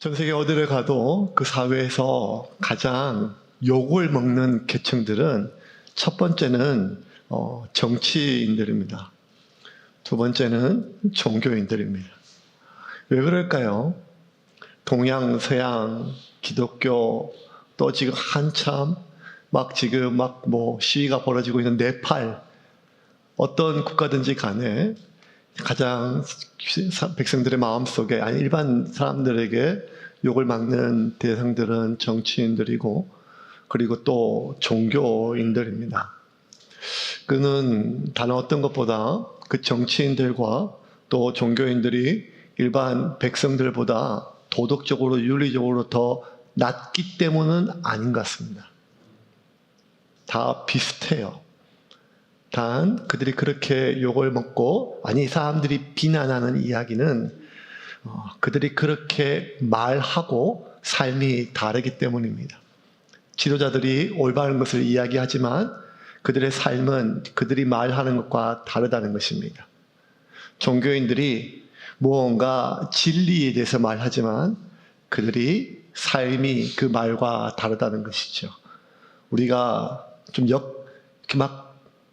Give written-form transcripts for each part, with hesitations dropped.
전 세계 어디를 가도 그 사회에서 가장 욕을 먹는 계층들은 첫 번째는 정치인들입니다. 두 번째는 종교인들입니다. 왜 그럴까요? 동양, 서양, 기독교, 또 지금 한참 시위가 벌어지고 있는 네팔, 어떤 국가든지 간에 가장 백성들의 마음속에, 아니 일반 사람들에게 욕을 먹는 대상들은 정치인들이고, 그리고 또 종교인들입니다. 그는 다른 어떤 것보다 그 정치인들과 또 종교인들이 일반 백성들보다 도덕적으로, 윤리적으로 더 낮기 때문은 아닌 것 같습니다. 다 비슷해요. 단 그들이 그렇게 욕을 먹고, 아니 사람들이 비난하는 이야기는 그들이 그렇게 말하고 삶이 다르기 때문입니다. 지도자들이 올바른 것을 이야기하지만 그들의 삶은 그들이 말하는 것과 다르다는 것입니다. 종교인들이 무언가 진리에 대해서 말하지만 그들이 삶이 그 말과 다르다는 것이죠. 우리가 좀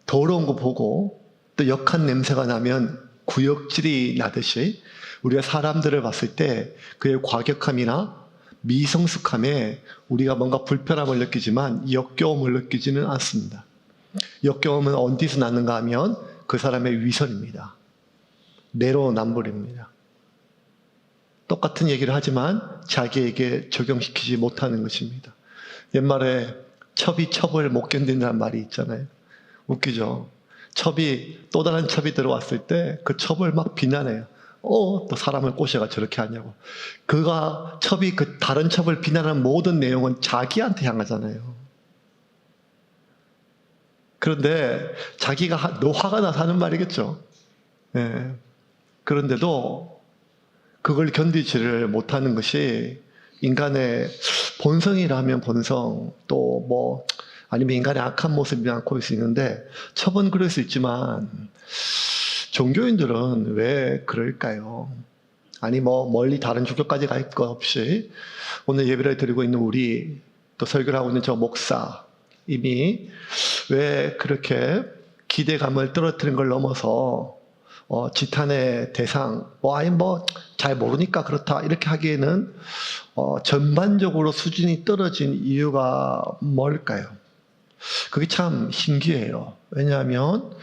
더러운 거 보고 또 역한 냄새가 나면 구역질이 나듯이 우리가 사람들을 봤을 때 그의 과격함이나 미성숙함에 우리가 뭔가 불편함을 느끼지만 역겨움을 느끼지는 않습니다. 역겨움은 어디서 나는가 하면 그 사람의 위선입니다. 내로남불입니다. 똑같은 얘기를 하지만 자기에게 적용시키지 못하는 것입니다. 옛말에 첩이 첩을 못 견딘다는 말이 있잖아요. 웃기죠? 첩이, 또 다른 첩이 들어왔을 때 그 첩을 막 비난해요. 또 사람을 꼬셔가 저렇게 하냐고. 첩이 그 다른 첩을 비난하는 모든 내용은 자기한테 향하잖아요. 그런데 자기가 화가 나서 하는 말이겠죠. 예. 그런데도 그걸 견디지를 못하는 것이 인간의 본성이라면 본성, 또 아니면 인간의 악한 모습이 않고 수 있는데, 첩은 그럴 수 있지만 종교인들은 왜 그럴까요? 아니 멀리 다른 종교까지 갈 것 없이 오늘 예배를 드리고 있는 우리, 또 설교를 하고 있는 저 목사, 이미 왜 그렇게 기대감을 떨어뜨린 걸 넘어서 지탄의 대상, 잘 모르니까 그렇다 이렇게 하기에는 전반적으로 수준이 떨어진 이유가 뭘까요? 그게 참 신기해요. 왜냐하면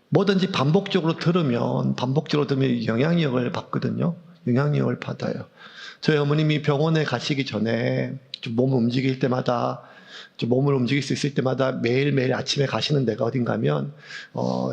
뭐든지 반복적으로 들으면 영향력을 받거든요. 영향력을 받아요. 저희 어머님이 병원에 가시기 전에 좀 몸을 움직일 때마다, 좀 몸을 움직일 수 있을 때마다 매일매일 아침에 가시는 데가 어딘가면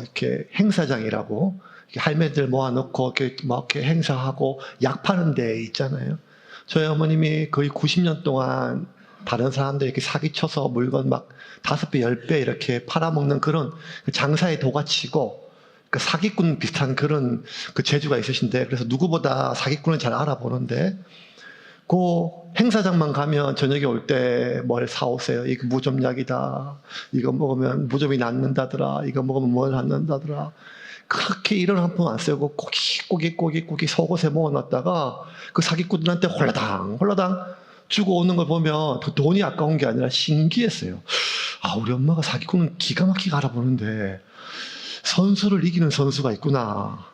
이렇게 행사장이라고, 이렇게 할매들 모아놓고 이렇게 행사하고 약 파는 데 있잖아요. 저희 어머님이 거의 90년 동안 다른 사람들 이렇게 사기쳐서 물건 5배, 10배 이렇게 팔아먹는 그런 장사의 도가치고, 그 사기꾼 비슷한 그런 그 재주가 있으신데, 그래서 누구보다 사기꾼을 잘 알아보는데, 그 행사장만 가면 저녁에 올 때 뭘 사오세요. 이거 무좀약이다. 이거 먹으면 무좀이 낫는다더라. 이거 먹으면 뭘 낫는다더라. 그렇게 이런 한 푼 안 쓰고 꼬기 속옷에 모아놨다가 그 사기꾼들한테 홀라당 주고 오는 걸 보면 그 돈이 아까운 게 아니라 신기했어요. 우리 엄마가 사기꾼은 기가 막히게 알아보는데 선수를 이기는 선수가 있구나.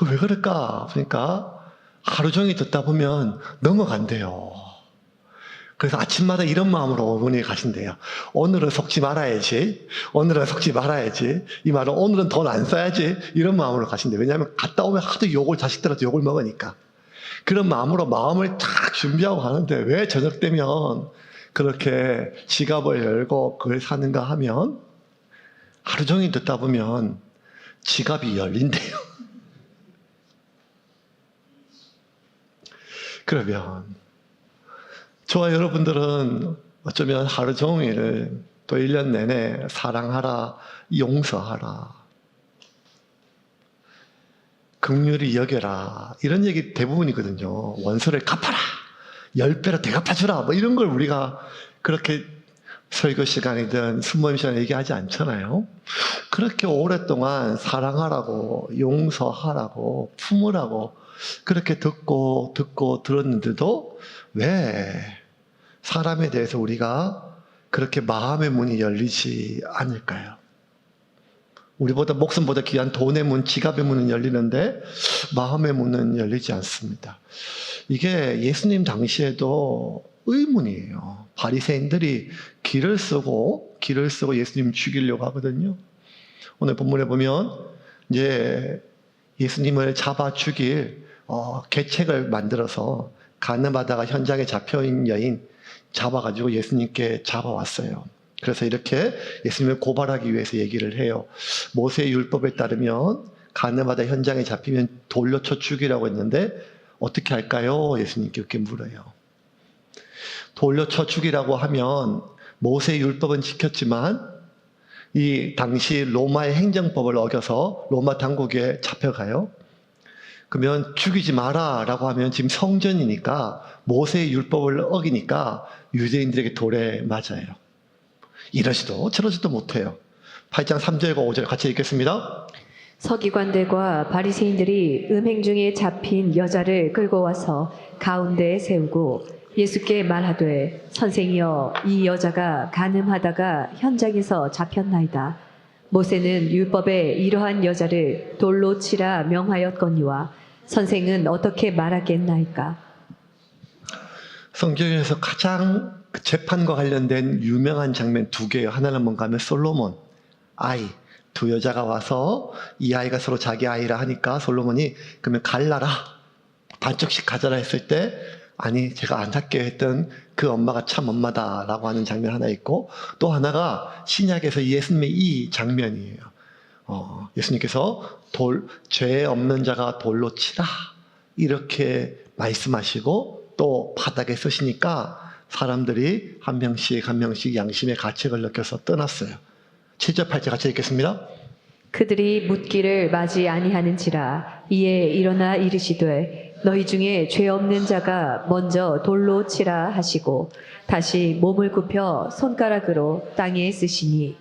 왜 그럴까? 그러니까 하루 종일 듣다 보면 넘어간대요. 그래서 아침마다 이런 마음으로 어머니 가신대요. 오늘은 속지 말아야지. 이 말은 오늘은 돈 안 써야지. 이런 마음으로 가신대요. 왜냐하면 갔다 오면 하도 자식들한테 욕을 먹으니까. 그런 마음으로 마음을 탁 준비하고 가는데, 왜 저녁 되면 그렇게 지갑을 열고 그걸 사는가 하면, 하루 종일 듣다 보면 지갑이 열린대요. 그러면 저와 여러분들은 어쩌면 하루 종일, 또 1년 내내 사랑하라, 용서하라, 긍휼히 여겨라, 이런 얘기 대부분이거든요. 원수를 갚아라, 10배로 되갚아주라, 이런 걸 우리가 그렇게 설교 시간이든 순모임 시간에 얘기하지 않잖아요. 그렇게 오랫동안 사랑하라고, 용서하라고, 품으라고 그렇게 듣고 들었는데도 왜 사람에 대해서 우리가 그렇게 마음의 문이 열리지 않을까요? 우리보다 목숨보다 귀한 돈의 문, 지갑의 문은 열리는데 마음의 문은 열리지 않습니다. 이게 예수님 당시에도 의문이에요. 바리새인들이 길을 쓰고 예수님 죽이려고 하거든요. 오늘 본문에 보면 이제 예수님을 잡아 죽일 계책을 만들어서 가늠하다가 현장에 잡혀있는 여인 잡아가지고 예수님께 잡아왔어요. 그래서 이렇게 예수님을 고발하기 위해서 얘기를 해요. 모세의 율법에 따르면 가늠하다 현장에 잡히면 돌로 쳐 죽이라고 했는데 어떻게 할까요? 예수님께 이렇게 물어요. 돌려 쳐 죽이라고 하면 모세의 율법은 지켰지만 이 당시 로마의 행정법을 어겨서 로마 당국에 잡혀가요. 그러면 죽이지 마라 라고 하면 지금 성전이니까 모세의 율법을 어기니까 유대인들에게 돌에 맞아요. 이러지도 저러지도 못해요. 8장 3절과 5절 같이 읽겠습니다. 서기관들과 바리새인들이 음행 중에 잡힌 여자를 끌고 와서 가운데에 세우고 예수께 말하되 선생이여 이 여자가 간음하다가 현장에서 잡혔나이다. 모세는 율법에 이러한 여자를 돌로 치라 명하였거니와 선생은 어떻게 말하겠나이까? 성경에서 가장 재판과 관련된 유명한 장면 두 개예요. 하나는 뭔가 하면 솔로몬 아이 두 여자가 와서 이 아이가 서로 자기 아이라 하니까 솔로몬이 그러면 갈라라 반쪽씩 가져라 했을 때 아니 제가 안 할게요 했던 그 엄마가 참 엄마다라고 하는 장면 하나 있고 또 하나가 신약에서 예수님의 이 장면이에요. 예수님께서 죄 없는 자가 돌로 치라 이렇게 말씀하시고 또 바닥에 쓰시니까 사람들이 한 명씩 양심의 가책을 느껴서 떠났어요. 7절 8절 같이 읽겠습니다. 그들이 묻기를 맞이 아니하는지라 이에 일어나 이르시되 너희 중에 죄 없는 자가 먼저 돌로 치라 하시고 다시 몸을 굽혀 손가락으로 땅에 쓰시니.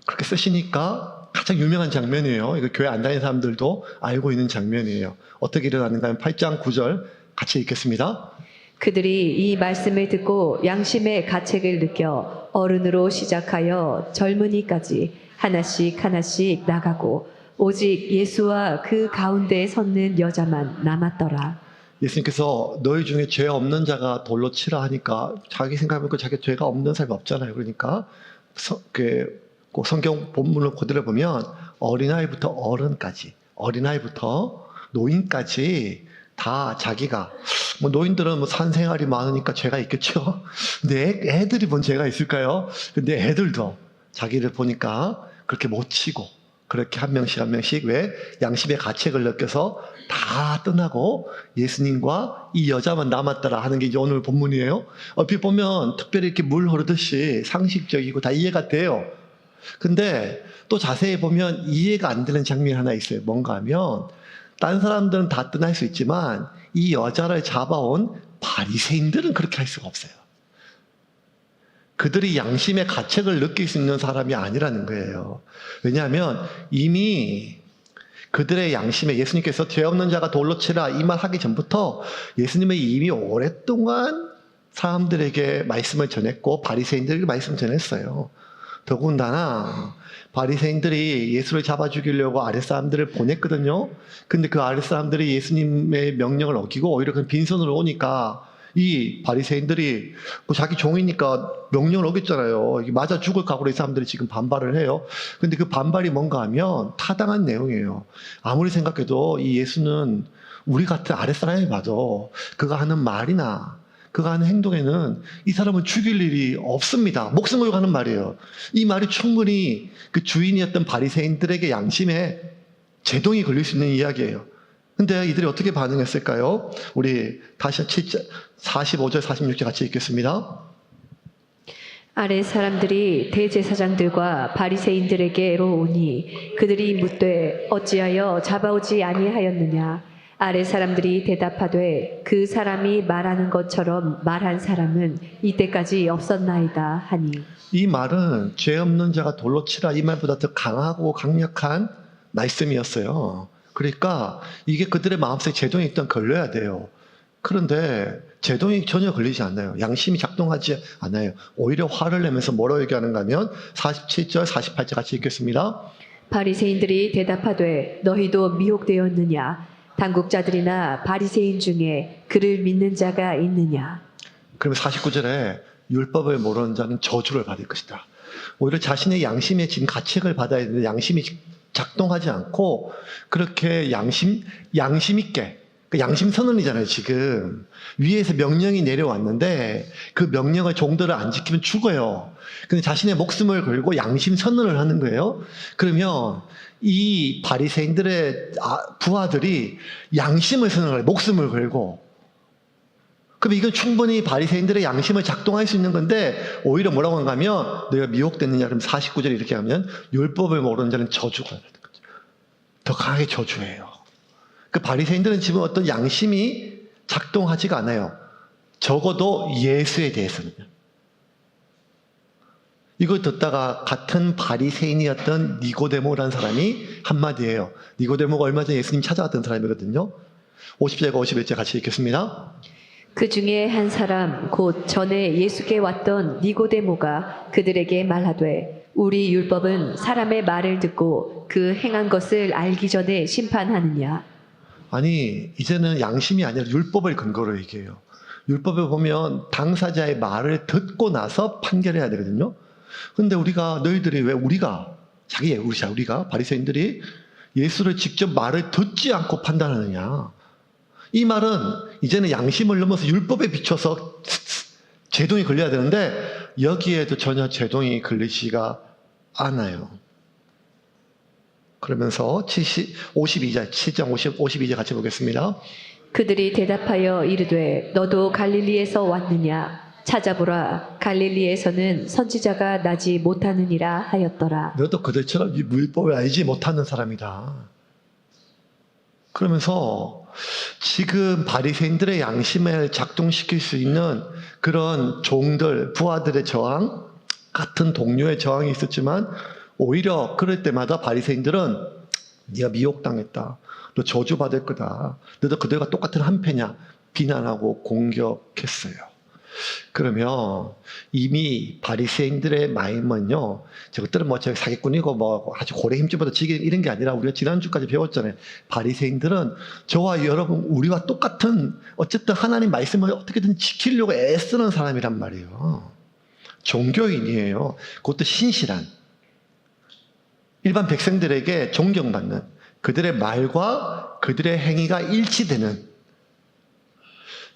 그렇게 쓰시니까 가장 유명한 장면이에요. 이거 교회 안 다니는 사람들도 알고 있는 장면이에요. 어떻게 일어나는가 하면 8장 9절 같이 읽겠습니다. 그들이 이 말씀을 듣고 양심의 가책을 느껴 어른으로 시작하여 젊은이까지 하나씩 나가고 오직 예수와 그 가운데에 섰는 여자만 남았더라. 예수님께서 너희 중에 죄 없는 자가 돌로 치라 하니까 자기 생각해보니까 자기 죄가 없는 사람이 없잖아요. 그러니까 성경 본문을 그대로 보면 어린아이부터 어른까지 어린아이부터 노인까지 다 자기가 노인들은 산생활이 많으니까 죄가 있겠죠. 근데 애들이 뭔 죄가 있을까요? 근데 애들도 자기를 보니까 그렇게 못 치고 그렇게 한 명씩 왜 양심의 가책을 느껴서 다 떠나고 예수님과 이 여자만 남았더라 하는 게 이제 오늘 본문이에요. 얼핏 보면 특별히 이렇게 물 흐르듯이 상식적이고 다 이해가 돼요. 근데 또 자세히 보면 이해가 안 되는 장면이 하나 있어요. 뭔가 하면 딴 사람들은 다 떠날 수 있지만 이 여자를 잡아온 바리새인들은 그렇게 할 수가 없어요. 그들이 양심의 가책을 느낄 수 있는 사람이 아니라는 거예요. 왜냐하면 이미 그들의 양심에 예수님께서 죄 없는 자가 돌로 치라 이 말 하기 전부터 예수님은 이미 오랫동안 사람들에게 말씀을 전했고 바리새인들에게 말씀을 전했어요. 더군다나 바리새인들이 예수를 잡아 죽이려고 아랫사람들을 보냈거든요. 근데 그 아랫사람들이 예수님의 명령을 어기고 오히려 그 빈손으로 오니까 이 바리새인들이 자기 종이니까 명령을 어겼잖아요. 맞아 죽을 각오로 이 사람들이 지금 반발을 해요. 근데 그 반발이 뭔가 하면 타당한 내용이에요. 아무리 생각해도 이 예수는 우리 같은 아랫사람이 맞아. 그가 하는 말이나 그가 하는 행동에는 이 사람은 죽일 일이 없습니다. 목숨 걸고 하는 말이에요. 이 말이 충분히 그 주인이었던 바리새인들에게 양심에 제동이 걸릴 수 있는 이야기예요. 근데 이들이 어떻게 반응했을까요? 우리 다시 45절 46절 같이 읽겠습니다. 아래 사람들이 대제사장들과 바리새인들에게로 오니 그들이 묻되 어찌하여 잡아오지 아니하였느냐. 아래 사람들이 대답하되 그 사람이 말하는 것처럼 말한 사람은 이때까지 없었나이다 하니 이 말은 죄 없는 자가 돌로 치라 이 말보다 더 강하고 강력한 말씀이었어요. 그러니까 이게 그들의 마음속에 제동이 일단 걸려야 돼요. 그런데 제동이 전혀 걸리지 않아요. 양심이 작동하지 않아요. 오히려 화를 내면서 뭐라고 얘기하는가 하면 47절 48절 같이 읽겠습니다. 바리새인들이 대답하되 너희도 미혹되었느냐 당국자들이나 바리새인 중에 그를 믿는 자가 있느냐. 그러면 49절에 율법을 모르는 자는 저주를 받을 것이다. 오히려 자신의 양심에 지금 가책을 받아야 되는데 양심이 작동하지 않고 그렇게 양심 있게 양심 선언이잖아요. 지금 위에서 명령이 내려왔는데 그 명령을 종들을 안 지키면 죽어요. 근데 자신의 목숨을 걸고 양심 선언을 하는 거예요. 그러면 이 바리새인들의 부하들이 양심을 선언을 해요. 목숨을 걸고. 그럼 이건 충분히 바리새인들의 양심을 작동할 수 있는 건데 오히려 뭐라고 하면 너희가 미혹됐느냐 그러면 49절에 이렇게 하면 율법을 모르는 자는 저주가 되는 거죠. 더 강하게 저주해요. 그 바리새인들은 지금 어떤 양심이 작동하지가 않아요. 적어도 예수에 대해서는요. 이걸 듣다가 같은 바리새인이었던 니고데모라는 사람이 한마디예요. 니고데모가 얼마 전에 예수님 찾아왔던 사람이거든요. 50절과 51절 같이 읽겠습니다. 그 중에 한 사람 곧 전에 예수께 왔던 니고데모가 그들에게 말하되 우리 율법은 사람의 말을 듣고 그 행한 것을 알기 전에 심판하느냐. 아니 이제는 양심이 아니라 율법을 근거로 얘기해요. 율법에 보면 당사자의 말을 듣고 나서 판결해야 되거든요. 근데 너희들이 왜 우리가 바리새인들이 예수를 직접 말을 듣지 않고 판단하느냐. 이 말은 이제는 양심을 넘어서 율법에 비춰서 제동이 걸려야 되는데 여기에도 전혀 제동이 걸리지가 않아요. 그러면서 52절, 7장 52절 같이 보겠습니다. 그들이 대답하여 이르되 너도 갈릴리에서 왔느냐. 찾아보라 갈릴리에서는 선지자가 나지 못하느니라 하였더라. 너도 그들처럼 이 율법을 알지 못하는 사람이다. 그러면서 지금 바리새인들의 양심을 작동시킬 수 있는 그런 종들, 부하들의 저항, 같은 동료의 저항이 있었지만 오히려 그럴 때마다 바리새인들은 네가 미혹당했다. 너 저주받을 거다. 너도 그들과 똑같은 한패냐. 비난하고 공격했어요. 그러면 이미 바리새인들의 마음은요. 저것들은 뭐 사기꾼이고 뭐 아주 고래 힘줄보다 지게 이런 게 아니라 우리가 지난주까지 배웠잖아요. 바리새인들은 저와 여러분 우리와 똑같은 어쨌든 하나님 말씀을 어떻게든 지키려고 애쓰는 사람이란 말이에요. 종교인이에요. 그것도 신실한. 일반 백성들에게 존경받는 그들의 말과 그들의 행위가 일치되는.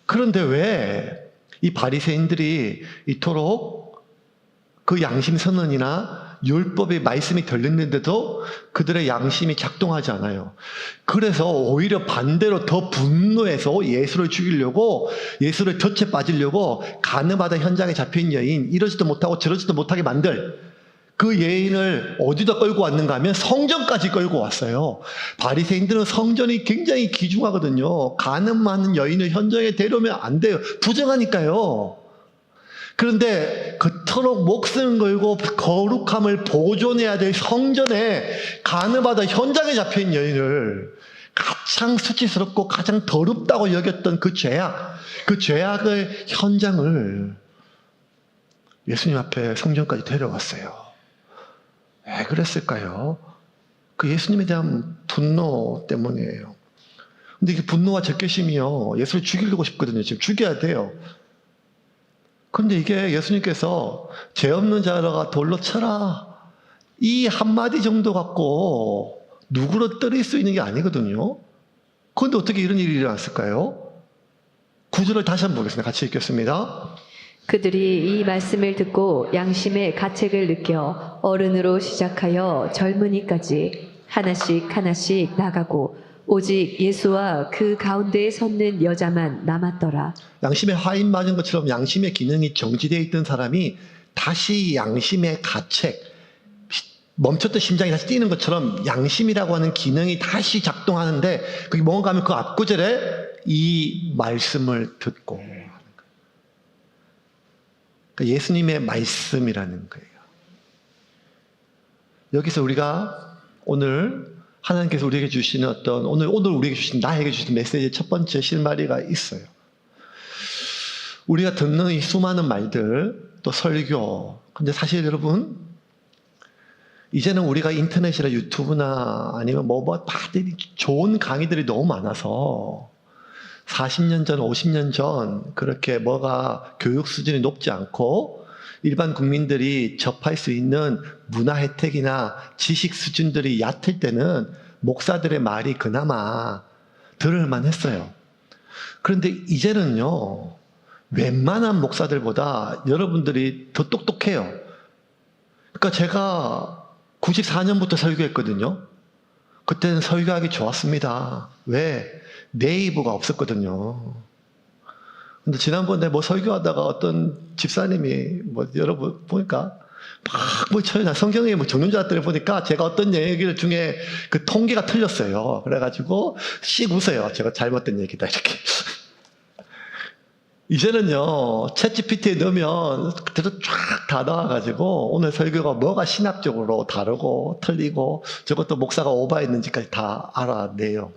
그런데 왜 이 바리새인들이 이토록 그 양심 선언이나 율법의 말씀이 들렸는데도 그들의 양심이 작동하지 않아요. 그래서 오히려 반대로 더 분노해서 예수를 죽이려고 예수를 덫에 빠지려고 가늠하다 현장에 잡힌 여인 이러지도 못하고 저러지도 못하게 만들 그 여인을 어디다 끌고 왔는가 하면 성전까지 끌고 왔어요. 바리새인들은 성전이 굉장히 귀중하거든요. 간음하는 여인을 현장에 데려오면 안 돼요. 부정하니까요. 그런데 그토록 목숨을 걸고 거룩함을 보존해야 될 성전에 간음하다 현장에 잡힌 여인을 가장 수치스럽고 가장 더럽다고 여겼던 그 죄악의 현장을 예수님 앞에 성전까지 데려왔어요. 왜 그랬을까요? 그 예수님에 대한 분노 때문이에요. 근데 이게 분노와 적개심이요. 예수를 죽이려고 싶거든요. 지금 죽여야 돼요. 그런데 이게 예수님께서 죄 없는 자가 돌로 쳐라. 이 한마디 정도 갖고 누구로 때릴 수 있는 게 아니거든요. 그런데 어떻게 이런 일이 일어났을까요? 9절을 다시 한번 보겠습니다. 같이 읽겠습니다. 그들이 이 말씀을 듣고 양심의 가책을 느껴 어른으로 시작하여 젊은이까지 하나씩 하나씩 나가고 오직 예수와 그 가운데에 섰는 여자만 남았더라. 양심에 화인 맞은 것처럼 양심의 기능이 정지되어 있던 사람이 다시 양심의 가책, 멈췄던 심장이 다시 뛰는 것처럼 양심이라고 하는 기능이 다시 작동하는데 그게 뭔가 하면 그 앞구절에 이 말씀을 듣고 그러니까 예수님의 말씀이라는 거예요. 여기서 우리가 오늘 하나님께서 우리에게 주시는 어떤 오늘 우리에게 주신 나에게 주신 메시지의 첫 번째 실마리가 있어요. 우리가 듣는 이 수많은 말들 또 설교 근데 사실 여러분 이제는 우리가 인터넷이나 유튜브나 아니면 다들 좋은 강의들이 너무 많아서 40년 전, 50년 전 그렇게 뭐가 교육 수준이 높지 않고 일반 국민들이 접할 수 있는 문화 혜택이나 지식 수준들이 얕을 때는 목사들의 말이 그나마 들을만 했어요. 그런데 이제는요, 웬만한 목사들보다 여러분들이 더 똑똑해요. 그러니까 제가 94년부터 설교했거든요. 그때는 설교하기 좋았습니다. 왜? 네이버가 없었거든요. 근데 지난번에 설교하다가 어떤 집사님이 여러분 보니까 막 쳐요. 성경에 정론자들을 보니까 제가 어떤 얘기를 중에 그 통계가 틀렸어요. 그래가지고 씩 웃어요. 제가 잘못된 얘기다 이렇게. 이제는요, 챗GPT에 넣으면 그때도 쫙 다 나와가지고 오늘 설교가 뭐가 신학적으로 다르고 틀리고 저것도 목사가 오버했는지까지 다 알아내요.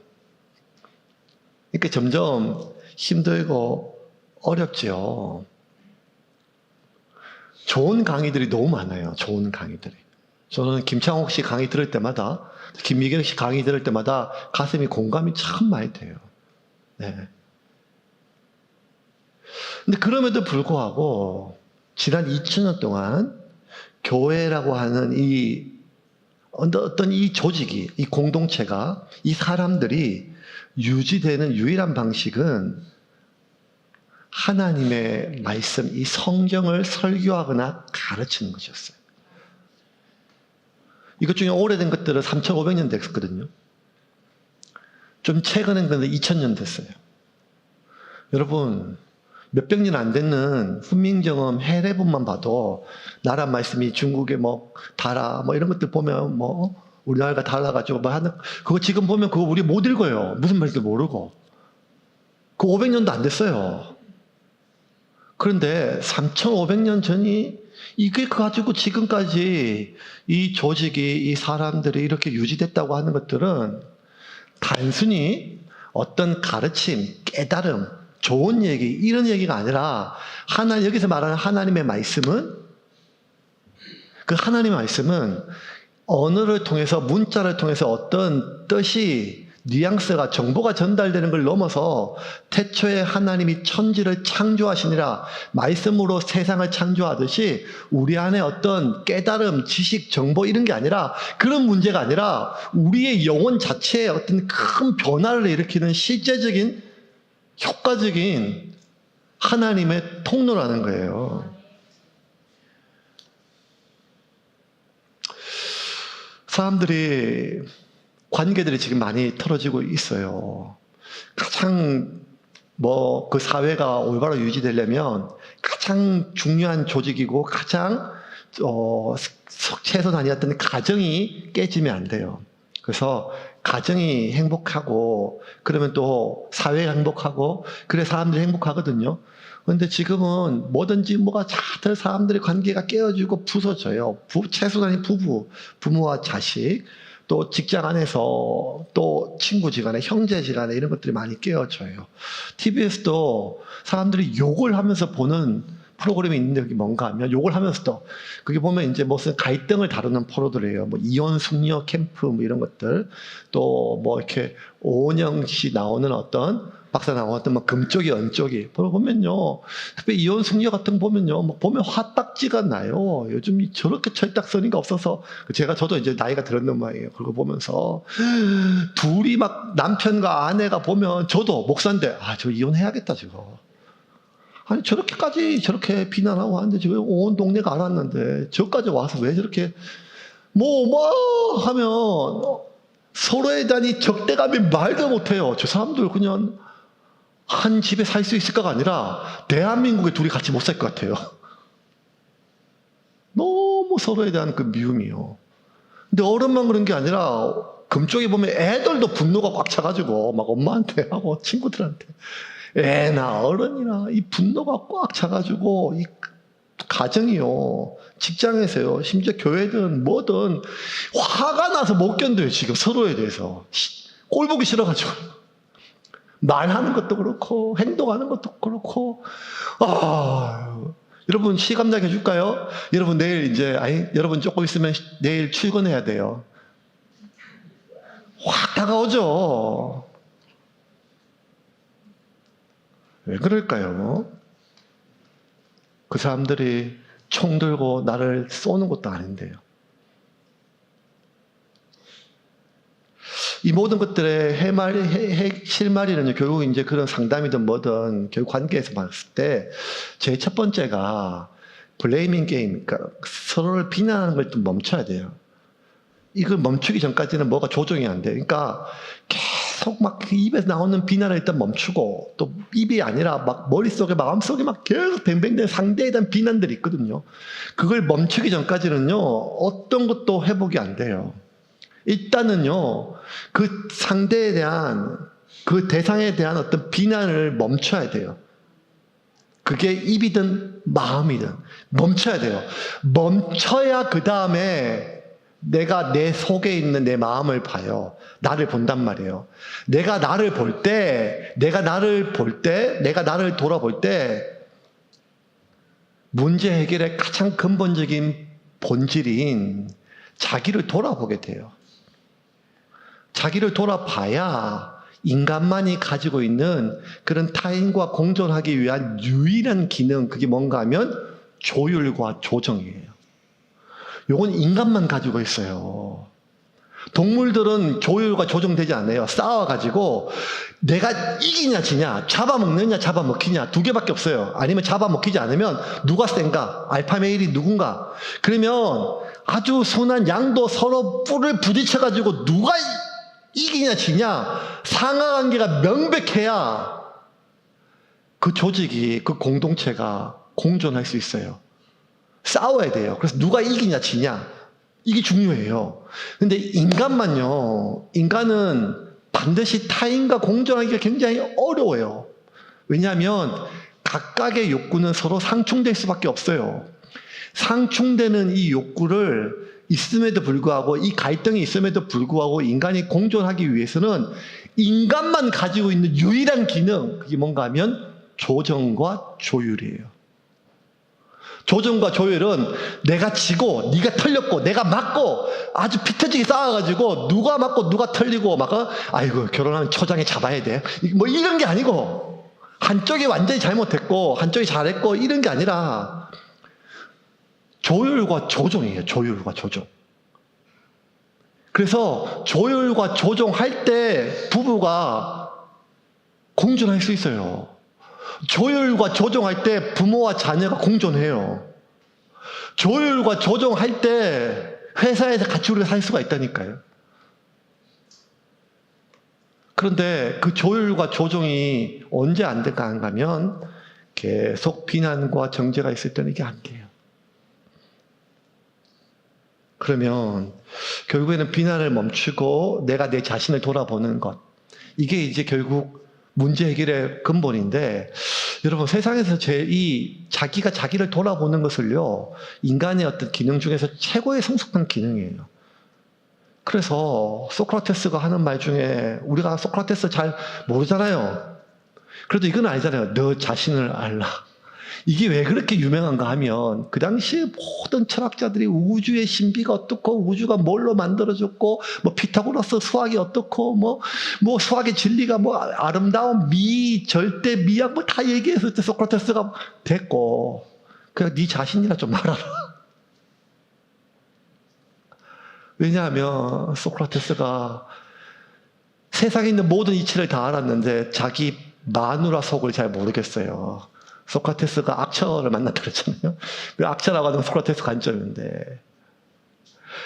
그러니까 점점 힘들고 어렵죠. 좋은 강의들이 너무 많아요. 좋은 강의들이. 저는 김창옥 씨 강의 들을 때마다 김미경 씨 강의 들을 때마다 가슴이 공감이 참 많이 돼요. 네. 근데 그럼에도 불구하고 지난 2000년 동안 교회라고 하는 어떤 이 조직이, 이 공동체가, 이 사람들이 유지되는 유일한 방식은 하나님의 말씀, 이 성경을 설교하거나 가르치는 것이었어요. 이것 중에 오래된 것들은 3500년 됐거든요. 좀 최근엔 근데 2000년 됐어요. 여러분, 몇백 년 안 되는 훈민정음 해례본만 봐도 나라 말씀이 중국의 달아 이런 것들 보면 우리나라가 달라가지고 하는 그거 지금 보면 그거 우리 못 읽어요. 무슨 말인지 모르고. 그 500년도 안 됐어요. 그런데 3500년 전이 이게 가지고 지금까지 이 조직이 이 사람들이 이렇게 유지됐다고 하는 것들은 단순히 어떤 가르침, 깨달음, 좋은 얘기 이런 얘기가 아니라 여기서 말하는 하나님의 말씀은 그 하나님의 말씀은 언어를 통해서 문자를 통해서 어떤 뜻이 뉘앙스가 정보가 전달되는 걸 넘어서 태초에 하나님이 천지를 창조하시니라 말씀으로 세상을 창조하듯이 우리 안에 어떤 깨달음, 지식, 정보 이런 게 아니라 그런 문제가 아니라 우리의 영혼 자체에 어떤 큰 변화를 일으키는 실제적인 효과적인 하나님의 통로라는 거예요. 사람들이 관계들이 지금 많이 틀어지고 있어요. 가장 그 사회가 올바로 유지되려면 가장 중요한 조직이고 가장 최소한이 어떤 가정이 깨지면 안 돼요. 그래서 가정이 행복하고 그러면 또 사회가 행복하고 그래 사람들이 행복하거든요. 그런데 지금은 뭐든지 다들 사람들의 관계가 깨어지고 부서져요. 최소한이 부모와 자식, 또 직장 안에서 또 친구지간에 형제지간에 이런 것들이 많이 깨어져요. TV에서도 사람들이 욕을 하면서 보는 프로그램이 있는데 그게 뭔가 하면 욕을 하면서도 그게 보면 이제 무슨 갈등을 다루는 프로들이에요. 이혼 숙녀 캠프 이런 것들 또 이렇게 오은영 씨 나오는 어떤 박사 나왔던 금쪽이 은쪽이 보면요. 특히 이혼 숙녀 같은 거 보면요. 보면 화딱지가 나요. 요즘 저렇게 철딱서니가 없어서 저도 이제 나이가 들었는 모양이에요. 그걸 보면서 둘이 남편과 아내가 보면 저도 목사인데 저 이혼해야겠다 저거. 아니 저렇게 비난하고 하는데 지금 온 동네가 알았는데 저까지 와서 왜 저렇게 하면 서로에 대한 적대감이 말도 못해요. 저 사람들 그냥 한 집에 살 수 있을까가 아니라 대한민국에 둘이 같이 못 살 것 같아요. 너무 서로에 대한 그 미움이요. 근데 어른만 그런 게 아니라 금쪽에 보면 애들도 분노가 꽉 차가지고 막 엄마한테 하고 친구들한테 애나 어른이나 이 분노가 꽉 차가지고 이 가정이요, 직장에서요, 심지어 교회든 뭐든 화가 나서 못 견뎌요. 지금 서로에 대해서 꼴 보기 싫어가지고 말하는 것도 그렇고 행동하는 것도 그렇고. 여러분 시감장 해줄까요? 여러분 내일 여러분 조금 있으면 내일 출근해야 돼요. 확 다가오죠. 왜 그럴까요? 그 사람들이 총 들고 나를 쏘는 것도 아닌데요. 이 모든 것들의 실마리는요, 결국 이제 그런 상담이든 뭐든 결국 관계에서 봤을 때, 제일 첫 번째가 블레이밍 게임, 그러니까 서로를 비난하는 걸 좀 멈춰야 돼요. 이걸 멈추기 전까지는 뭐가 조정이 안 돼요. 그러니까 계속 막 입에서 나오는 비난을 일단 멈추고, 또 입이 아니라 막 머릿속에, 마음속에 막 계속 뱅뱅대는 상대에 대한 비난들이 있거든요. 그걸 멈추기 전까지는요, 어떤 것도 회복이 안 돼요. 일단은요, 그 상대에 대한, 그 대상에 대한 어떤 비난을 멈춰야 돼요. 그게 입이든 마음이든 멈춰야 돼요. 멈춰야 그 다음에 내가 내 속에 있는 내 마음을 봐요. 나를 본단 말이에요. 내가 나를 돌아볼 때, 문제 해결의 가장 근본적인 본질인 자기를 돌아보게 돼요. 자기를 돌아봐야 인간만이 가지고 있는 그런 타인과 공존하기 위한 유일한 기능, 그게 뭔가 하면 조율과 조정이에요. 요건 인간만 가지고 있어요. 동물들은 조율과 조정되지 않아요. 싸워가지고 내가 이기냐 지냐, 잡아먹느냐 잡아먹히냐, 두 개밖에 없어요. 아니면 잡아먹히지 않으면 누가 센가, 알파 메일이 누군가. 그러면 아주 순한 양도 서로 뿔을 부딪혀가지고 누가 이기냐 지냐, 상하관계가 명백해야 그 조직이, 그 공동체가 공존할 수 있어요. 싸워야 돼요. 그래서 누가 이기냐 지냐, 이게 중요해요. 근데 인간은요, 반드시 타인과 공존하기가 굉장히 어려워요. 왜냐하면 각각의 욕구는 서로 상충될 수밖에 없어요. 상충되는 이 욕구를 있음에도 불구하고, 이 갈등이 있음에도 불구하고 인간이 공존하기 위해서는 인간만 가지고 있는 유일한 기능, 그게 뭔가 하면 조정과 조율이에요. 조정과 조율은 내가 지고 네가 털렸고 내가 맞고 아주 피터지게 싸워가지고 누가 맞고 누가 털리고 막 아이고 결혼하면 초장에 잡아야 돼, 뭐 이런 게 아니고, 한쪽이 완전히 잘못했고 한쪽이 잘했고 이런 게 아니라 조율과 조정이에요. 조율과 조정. 그래서 조율과 조정할 때 부부가 공존할 수 있어요. 조율과 조정할 때 부모와 자녀가 공존해요. 조율과 조정할 때 회사에서 같이 우리가 살 수가 있다니까요. 그런데 그 조율과 조정이 언제 안 될까 하면 계속 비난과 정죄가 있을 때는 이게 안 돼요. 그러면 결국에는 비난을 멈추고 내가 내 자신을 돌아보는 것, 이게 이제 결국 문제 해결의 근본인데, 여러분 세상에서 자기가 자기를 돌아보는 것을요, 인간의 어떤 기능 중에서 최고의 성숙한 기능이에요. 그래서 소크라테스가 하는 말 중에, 우리가 소크라테스 잘 모르잖아요. 그래도 이건 아니잖아요. 너 자신을 알라. 이게 왜 그렇게 유명한가 하면, 그 당시에 모든 철학자들이 우주의 신비가 어떻고, 우주가 뭘로 만들어졌고, 뭐 피타고라스 수학이 어떻고, 뭐 수학의 진리가 뭐 아름다운 미, 절대 미학 뭐 다 얘기했을 때 소크라테스가 됐고, 그냥 네 자신이나 좀 알아라. 왜냐하면 소크라테스가 세상에 있는 모든 이치를 다 알았는데 자기 마누라 속을 잘 모르겠어요. 소크라테스가 악처를 만났다 그랬잖아요. 악처라고 하는 소크라테스 관점인데,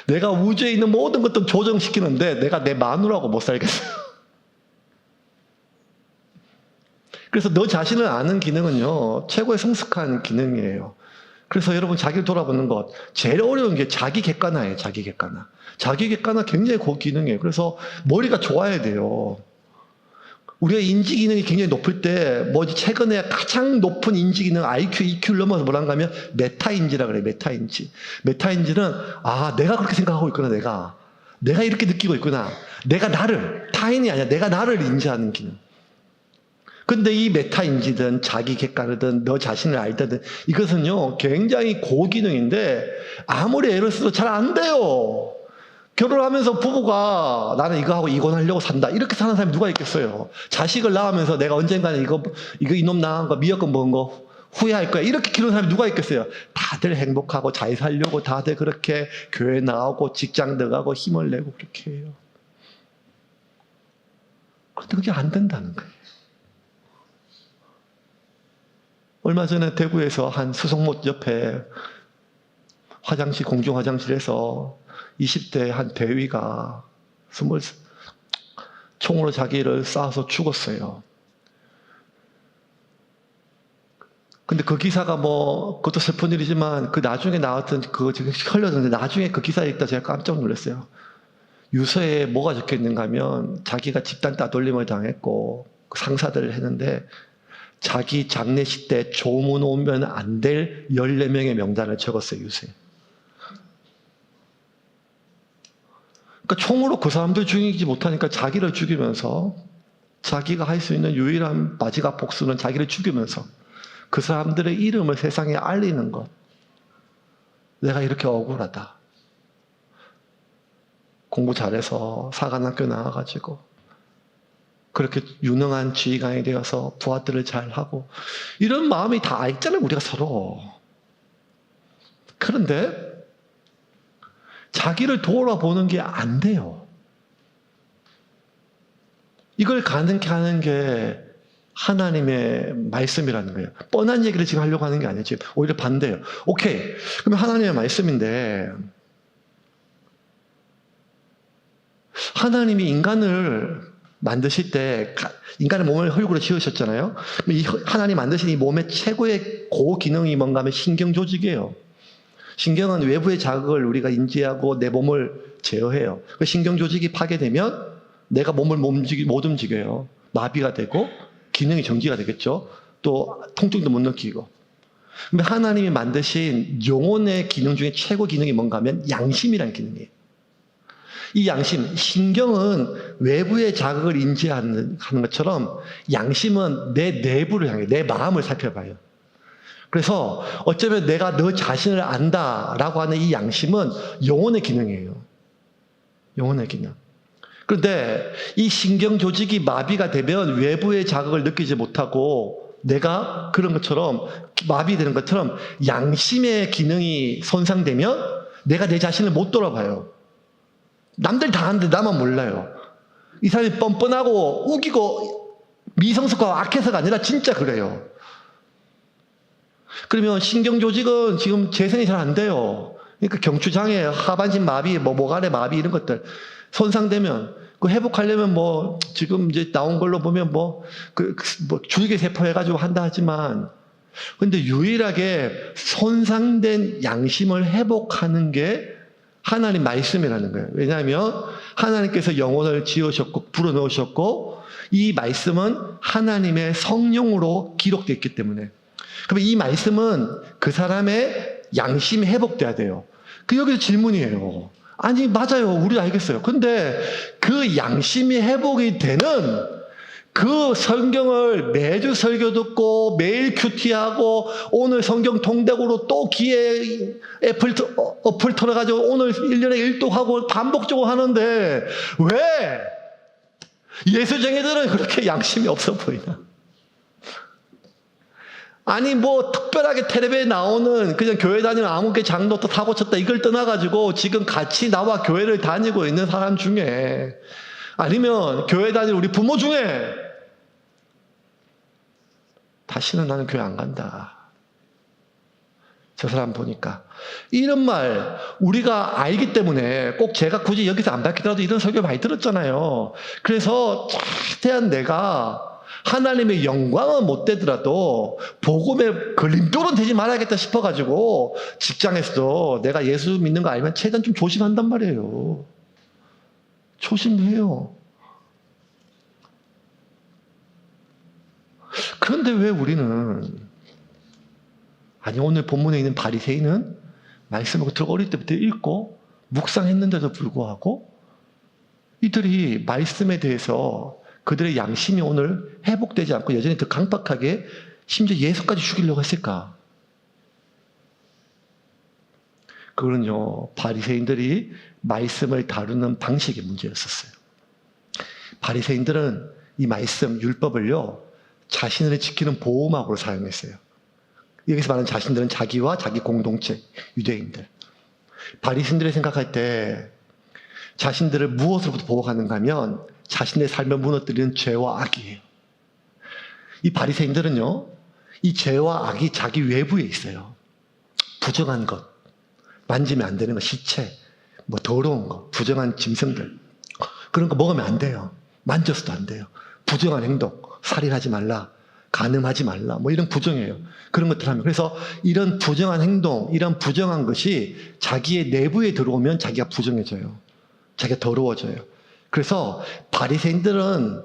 내가 우주에 있는 모든 것들 조정시키는데 내가 내 마누라고 못 살겠어요. 그래서 너 자신을 아는 기능은요, 최고의 성숙한 기능이에요. 그래서 여러분 자기를 돌아보는 것 제일 어려운 게 자기 객관화예요. 자기 객관화. 자기 객관화 굉장히 고기능이에요. 그래서 머리가 좋아야 돼요. 우리가 인지 기능이 굉장히 높을 때 뭐지 최근에 가장 높은 인지 기능 IQ, EQ를 넘어서 뭐란가 하면 메타인지라 그래요. 메타인지. 메타인지는 내가 그렇게 생각하고 있구나. 내가 이렇게 느끼고 있구나. 내가 나를 타인이 아니라 내가 나를 인지하는 기능. 근데 이 메타인지든 자기 객관이든 너 자신을 알다든 이것은요 굉장히 고기능인데 아무리 애를 써도 잘 안 돼요. 결혼하면서 부부가 나는 이거 하고 이혼하려고 산다 이렇게 사는 사람이 누가 있겠어요. 자식을 낳으면서 내가 언젠가는 이거 이놈 낳은 거 미역국 먹은 거 후회할 거야 이렇게 기르는 사람이 누가 있겠어요. 다들 행복하고 잘 살려고 다들 그렇게 교회 나오고 직장 들어가고 힘을 내고 그렇게 해요. 그런데 그게 안 된다는 거예요. 얼마 전에 대구에서 한 수성못 옆에 화장실, 공중 화장실에서 20대 한 대위가 총으로 자기를 쏴서 죽었어요. 근데 그 기사가 그것도 슬픈 일이지만 그 나중에 나왔던 그거 지금 흘려졌는데 나중에 그 기사에 있다 제가 깜짝 놀랐어요. 유서에 뭐가 적혀 있는가 하면 자기가 집단 따돌림을 당했고 상사들을 했는데 자기 장례식 때 조문 오면 안 될 14명의 명단을 적었어요, 유서에. 그러니까 총으로 그 사람들 죽이지 못하니까 자기를 죽이면서 자기가 할 수 있는 유일한 마지막 복수는 자기를 죽이면서 그 사람들의 이름을 세상에 알리는 것. 내가 이렇게 억울하다. 공부 잘해서 사관학교 나와가지고 그렇게 유능한 지휘관이 되어서 부하들을 잘하고 이런 마음이 다 있잖아요. 우리가 서로. 그런데 자기를 돌아보는 게 안 돼요. 이걸 가능케 하는 게 하나님의 말씀이라는 거예요. 뻔한 얘기를 지금 하려고 하는 게 아니에요. 지금 오히려 반대예요. 오케이. 그러면 하나님의 말씀인데 하나님이 인간을 만드실 때 인간의 몸을 흙으로 지으셨잖아요. 이 하나님 만드신 이 몸의 최고의 고기능이 뭔가 하면 신경 조직이에요. 신경은 외부의 자극을 우리가 인지하고 내 몸을 제어해요. 그 신경 조직이 파괴되면 내가 몸을 못 움직여요. 마비가 되고 기능이 정지가 되겠죠. 또 통증도 못 느끼고. 근데 하나님이 만드신 영혼의 기능 중에 최고 기능이 뭔가 하면 양심이라는 기능이에요. 이 양심, 신경은 외부의 자극을 인지하는 것처럼 양심은 내 내부를 향해, 내 마음을 살펴봐요. 그래서 어쩌면 내가 너 자신을 안다라고 하는 이 양심은 영혼의 기능이에요. 영혼의 기능. 그런데 이 신경 조직이 마비가 되면 외부의 자극을 느끼지 못하고 내가 그런 것처럼 마비되는 것처럼 양심의 기능이 손상되면 내가 내 자신을 못 돌아봐요. 남들 다 아는데 나만 몰라요. 이 사람이 뻔뻔하고 우기고 미성숙하고 악해서가 아니라 진짜 그래요. 그러면 신경조직은 지금 재생이 잘 안 돼요. 그러니까 경추장애, 하반신 마비, 목아래 마비 이런 것들 손상되면 그 회복하려면 지금 이제 나온 걸로 보면 줄기세포 해가지고 한다 하지만 근데 유일하게 손상된 양심을 회복하는 게 하나님 말씀이라는 거예요. 왜냐하면 하나님께서 영혼을 지으셨고 불어넣으셨고 이 말씀은 하나님의 성령으로 기록되어 있기 때문에 그럼 이 말씀은 그 사람의 양심이 회복돼야 돼요. 여기서 질문이에요. 아니 맞아요. 우리도 알겠어요. 근데 그 양심이 회복이 되는 그 성경을 매주 설교 듣고 매일 큐티하고 오늘 성경 통독으로 또 귀에 어플 틀어가지고 오늘 1년에 1독하고 반복적으로 하는데 왜 예수쟁이들은 그렇게 양심이 없어 보이나? 아니 특별하게 텔레비에 나오는 그냥 교회 다니는 아무개 장로 또 사고 쳤다 이걸 떠나가지고 지금 같이 나와 교회를 다니고 있는 사람 중에 아니면 교회 다니는 우리 부모 중에 다시는 나는 교회 안 간다. 저 사람 보니까. 이런 말 우리가 알기 때문에 꼭 제가 굳이 여기서 안 밝히더라도 이런 설교 많이 들었잖아요. 그래서 최대한 내가 하나님의 영광은 못 되더라도 복음의 걸림돌은 되지 말아야겠다 싶어가지고 직장에서도 내가 예수 믿는 거 알면 최대한 좀 조심한단 말이에요. 조심해요. 그런데 왜 우리는, 아니 오늘 본문에 있는 바리새인은 말씀을 어릴 때부터 읽고 묵상했는데도 불구하고 이들이 말씀에 대해서 그들의 양심이 오늘 회복되지 않고 여전히 더 강박하게 심지어 예수까지 죽이려고 했을까? 그거는요, 바리새인들이 말씀을 다루는 방식의 문제였었어요. 바리새인들은 이 말씀, 율법을요, 자신을 지키는 보호막으로 사용했어요. 여기서 말하는 자신들은 자기와 자기 공동체, 유대인들. 바리새인들이 생각할 때 자신들을 무엇으로부터 보호하는가 하면 자신의 삶을 무너뜨리는 죄와 악이에요. 이 바리새인들은요, 이 죄와 악이 자기 외부에 있어요. 부정한 것, 만지면 안 되는 것, 시체, 뭐 더러운 것, 부정한 짐승들, 그런 거 먹으면 안 돼요. 만져서도 안 돼요. 부정한 행동, 살인하지 말라, 간음하지 말라, 뭐 이런 부정이에요. 그런 것들 하면. 그래서 이런 부정한 행동, 이런 부정한 것이 자기의 내부에 들어오면 자기가 부정해져요. 자기가 더러워져요. 그래서 바리새인들은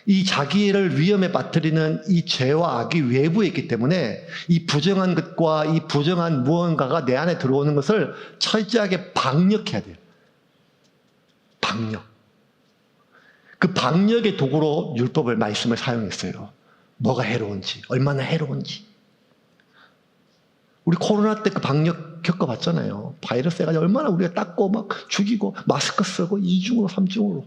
이 자기를 위험에 빠뜨리는 이 죄와 악이 외부에 있기 때문에 이 부정한 것과 이 부정한 무언가가 내 안에 들어오는 것을 철저하게 방역해야 돼요. 방역. 그 방역의 도구로 율법을, 말씀을 사용했어요. 뭐가 해로운지, 얼마나 해로운지. 우리 코로나 때 그 방역 겪어봤잖아요. 바이러스 해가지고 얼마나 우리가 닦고 막 죽이고 마스크 쓰고 2중으로 3중으로.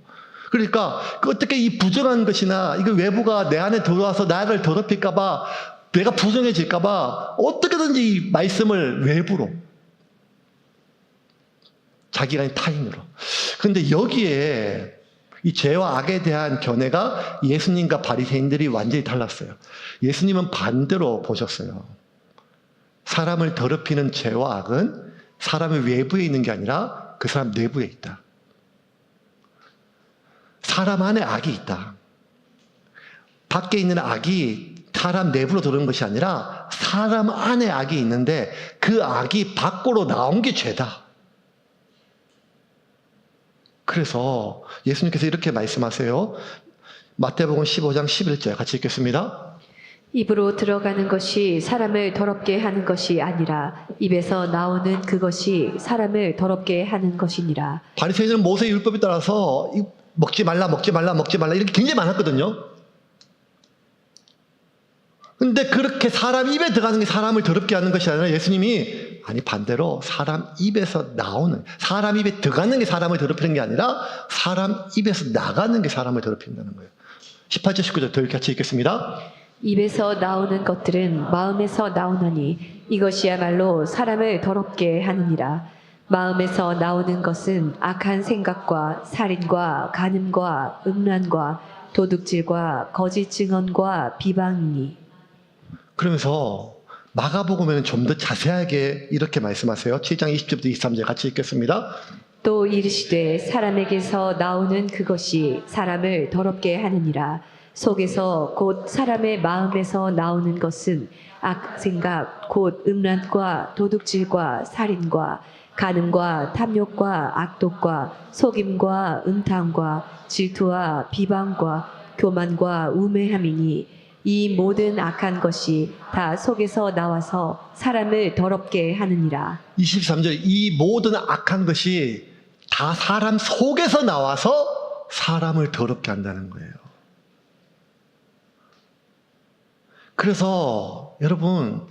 그러니까 어떻게 이 부정한 것이나 이거 외부가 내 안에 들어와서 나를 더럽힐까봐, 내가 부정해질까봐 어떻게든지 이 말씀을 외부로, 자기가 아닌 타인으로. 그런데 여기에 이 죄와 악에 대한 견해가 예수님과 바리새인들이 완전히 달랐어요. 예수님은 반대로 보셨어요. 사람을 더럽히는 죄와 악은 사람의 외부에 있는 게 아니라 그 사람 내부에 있다. 사람 안에 악이 있다. 밖에 있는 악이 사람 내부로 들어오는 것이 아니라 사람 안에 악이 있는데 그 악이 밖으로 나온 게 죄다. 그래서 예수님께서 이렇게 말씀하세요. 마태복음 15장 11절 같이 읽겠습니다. 입으로 들어가는 것이 사람을 더럽게 하는 것이 아니라 입에서 나오는 그것이 사람을 더럽게 하는 것이니라. 바리새인들은 모세의 율법에 따라서 먹지 말라, 먹지 말라, 먹지 말라 이렇게 굉장히 많았거든요. 근데 그렇게 사람 입에 들어가는 게 사람을 더럽게 하는 것이 아니라 예수님이 아니 반대로 사람 입에서 나오는, 사람 입에 들어가는 게 사람을 더럽히는 게 아니라 사람 입에서 나가는 게 사람을 더럽힌다는 거예요. 18절 19절 더 같이 읽겠습니다. 입에서 나오는 것들은 마음에서 나오나니 이것이야말로 사람을 더럽게 하느니라. 마음에서 나오는 것은 악한 생각과 살인과 간음과 음란과 도둑질과 거짓 증언과 비방이니. 그러면서 마가복음에는 좀 더 자세하게 이렇게 말씀하세요. 7장 20절부터 23절 같이 읽겠습니다. 또 이르시되 사람에게서 나오는 그것이 사람을 더럽게 하느니라. 속에서 곧 사람의 마음에서 나오는 것은 악생각 곧 음란과 도둑질과 살인과 간음과 탐욕과 악독과 속임과 음탕과 질투와 비방과 교만과 우매함이니 이 모든 악한 것이 다 속에서 나와서 사람을 더럽게 하느니라. 23절 이 모든 악한 것이 다 사람 속에서 나와서 사람을 더럽게 한다는 거예요. 그래서 여러분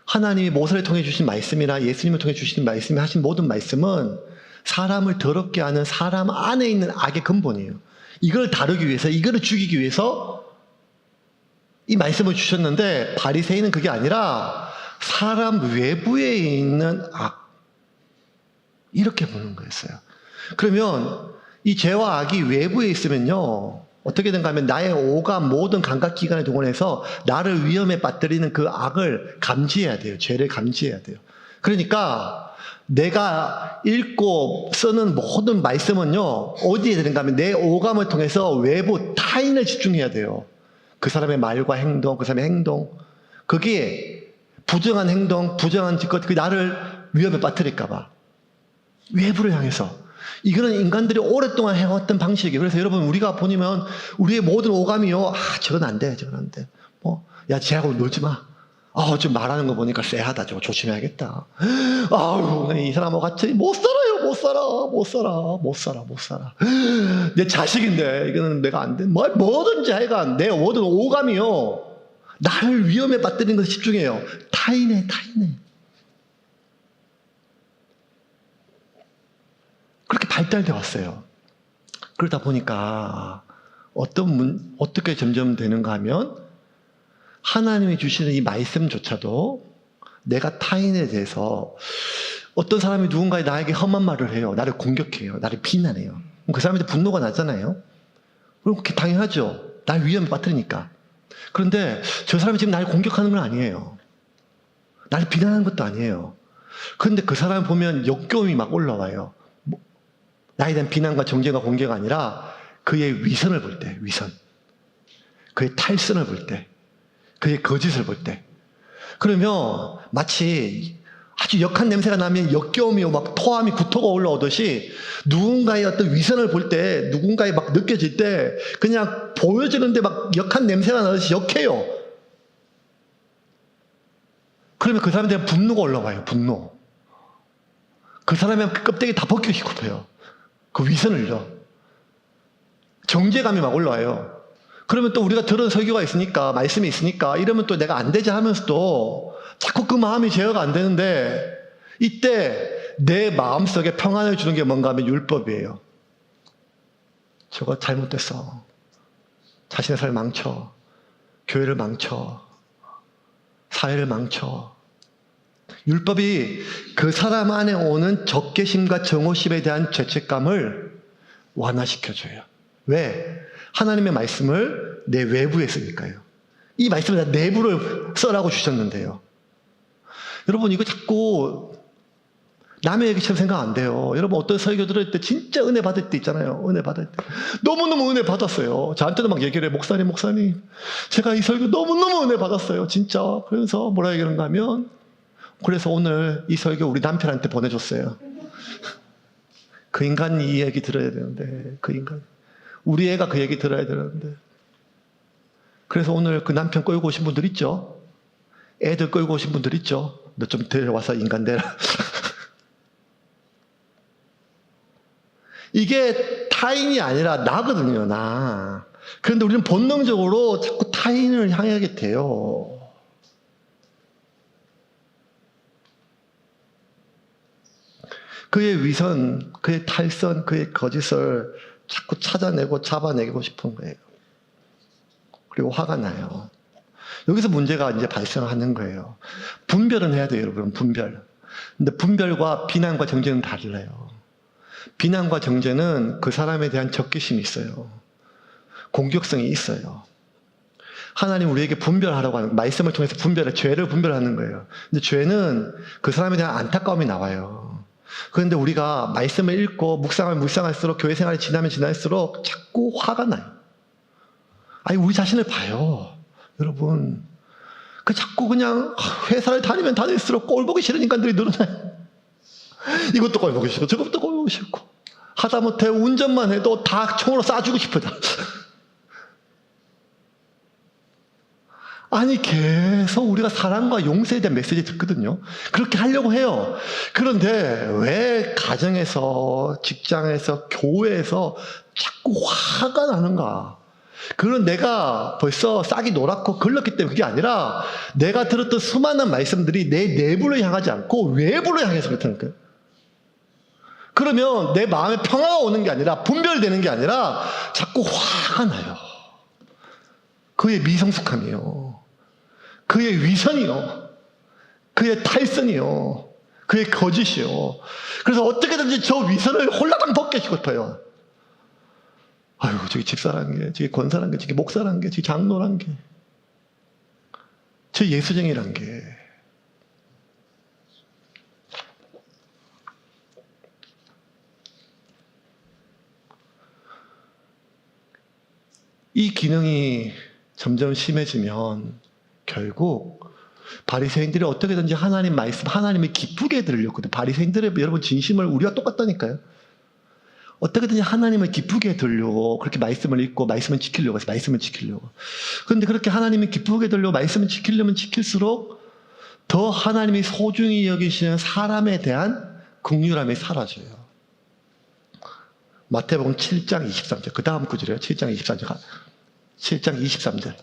하나님이 모세를 통해 주신 말씀이나 예수님을 통해 주신 말씀이 하신 모든 말씀은 사람을 더럽게 하는 사람 안에 있는 악의 근본이에요. 이걸 다루기 위해서, 이거를 죽이기 위해서 이 말씀을 주셨는데 바리새인은 그게 아니라 사람 외부에 있는 악, 이렇게 보는 거였어요. 그러면 이 죄와 악이 외부에 있으면요 어떻게 된가 하면 나의 오감 모든 감각기관을 동원해서 나를 위험에 빠뜨리는 그 악을 감지해야 돼요. 죄를 감지해야 돼요. 그러니까 내가 읽고 쓰는 모든 말씀은요 어디에 되는가 하면 내 오감을 통해서 외부 타인을 집중해야 돼요. 그 사람의 말과 행동, 그 사람의 행동, 거기에 부정한 행동, 부정한 짓것, 그 나를 위험에 빠뜨릴까 봐. 외부를 향해서. 이거는 인간들이 오랫동안 해왔던 방식이에요. 그래서 여러분, 우리가 보면 우리의 모든 오감이요. 저건 안 돼, 저건 안 돼. 야, 쟤하고 놀지 마. 좀 말하는 거 보니까 쎄하다. 저거 조심해야겠다. 이 사람하고 같이 못 살아요. 못 살아. 내 자식인데, 이거는 내가 안 돼. 뭐든지 하여간 내 모든 오감이요. 나를 위험에 빠뜨리는 것에 집중해요. 타인해. 그렇게 발달되어 왔어요. 그러다 보니까 어떻게 점점 되는가 하면 하나님이 주시는 이 말씀조차도 내가 타인에 대해서 어떤 사람이 누군가에 나에게 험한 말을 해요. 나를 공격해요. 나를 비난해요. 그럼 그 사람한테 분노가 나잖아요. 그럼 그게 당연하죠. 날 위험에 빠뜨리니까. 그런데 저 사람이 지금 나를 공격하는 건 아니에요. 나를 비난하는 것도 아니에요. 그런데 그 사람을 보면 역겨움이 막 올라와요. 나에 대한 비난과 정죄가 공개가 아니라 그의 위선을 볼 때, 위선. 그의 탈선을 볼 때, 그의 거짓을 볼 때. 그러면 마치 아주 역한 냄새가 나면 역겨움이요, 막 토함이 구토가 올라오듯이 누군가의 어떤 위선을 볼 때, 누군가의 막 느껴질 때 그냥 보여지는데 막 역한 냄새가 나듯이 역해요. 그러면 그 사람에 대한 분노가 올라와요, 분노. 그 사람의 껍데기 다 벗기고 싶어요. 그 위선을요. 정죄감이 막 올라와요. 그러면 또 우리가 들은 설교가 있으니까, 말씀이 있으니까, 이러면 또 내가 안 되지 하면서도 자꾸 그 마음이 제어가 안 되는데, 이때 내 마음속에 평안을 주는 게 뭔가 하면 율법이에요. 저거 잘못됐어. 자신의 삶을 망쳐. 교회를 망쳐. 사회를 망쳐. 율법이 그 사람 안에 오는 적개심과 정오심에 대한 죄책감을 완화시켜줘요. 왜? 하나님의 말씀을 내 외부에 쓰니까요. 이 말씀을 다 내부를 써라고 주셨는데요. 여러분, 이거 자꾸 남의 얘기처럼 생각 안 돼요. 여러분, 어떤 설교 들을 때 진짜 은혜 받을 때 있잖아요. 은혜 받을 때. 너무너무 은혜 받았어요. 저한테도 막 얘기를 해. 목사님. 제가 이 설교 너무너무 은혜 받았어요. 진짜. 그래서 뭐라 얘기하는가 하면, 그래서 오늘 이 설교 우리 남편한테 보내줬어요. 그 인간이 이 얘기 들어야 되는데, 그 인간. 우리 애가 그 얘기 들어야 되는데. 그래서 오늘 그 남편 끌고 오신 분들 있죠? 애들 끌고 오신 분들 있죠? 너 좀 데려와서 인간 되라. 이게 타인이 아니라 나거든요, 나. 그런데 우리는 본능적으로 자꾸 타인을 향하게 돼요. 그의 위선, 그의 탈선, 그의 거짓을 자꾸 찾아내고 잡아내고 싶은 거예요. 그리고 화가 나요. 여기서 문제가 이제 발생하는 거예요. 분별은 해야 돼요, 여러분, 분별. 근데 분별과 비난과 정죄는 달라요. 비난과 정죄는 그 사람에 대한 적개심이 있어요. 공격성이 있어요. 하나님 우리에게 분별하라고 하는, 말씀을 통해서 죄를 분별하는 거예요. 근데 죄는 그 사람에 대한 안타까움이 나와요. 그런데 우리가 말씀을 읽고 묵상할수록, 교회 생활이 지날수록 자꾸 화가 나요. 우리 자신을 봐요. 여러분. 자꾸 그냥 회사를 다니면 다닐수록 꼴 보기 싫은 인간들이 늘어나요. 이것도 꼴 보기 싫고 저것도 꼴 보기 싫고 하다못해 운전만 해도 다 총으로 쏴주고 싶어져. 계속 우리가 사랑과 용서에 대한 메시지 듣거든요. 그렇게 하려고 해요. 그런데 왜 가정에서, 직장에서, 교회에서 자꾸 화가 나는가? 그건 내가 벌써 싹이 노랗고 걸렸기 때문에 그게 아니라 내가 들었던 수많은 말씀들이 내 내부를 향하지 않고 외부를 향해서 그렇다는 거예요. 그러면 내 마음에 평화가 오는 게 아니라, 분별되는 게 아니라 자꾸 화가 나요. 그의 미성숙함이요. 그의 위선이요. 그의 탈선이요. 그의 거짓이요. 그래서 어떻게든지 저 위선을 홀라당 벗기고 싶어요. 저기 집사란 게, 저기 권사란 게, 저기 목사란 게, 저기 장로란 게, 저 예수쟁이란 게. 이 기능이 점점 심해지면 결국 바리새인들이 어떻게든지 하나님 말씀, 하나님을 기쁘게 들으려거든. 바리새인들의 여러분 진심을 우리가 똑같다니까요. 어떻게든지 하나님을 기쁘게 들으려고 그렇게 말씀을 읽고 말씀을 지키려고 해서 말씀을 지키려고. 그런데 그렇게 하나님을 기쁘게 들으려고 말씀을 지키려면 지킬수록 더 하나님이 소중히 여기시는 사람에 대한 긍휼함이 사라져요. 마태복음 7장 23절. 그 다음 구절이에요. 7장 23절. 7장 23절.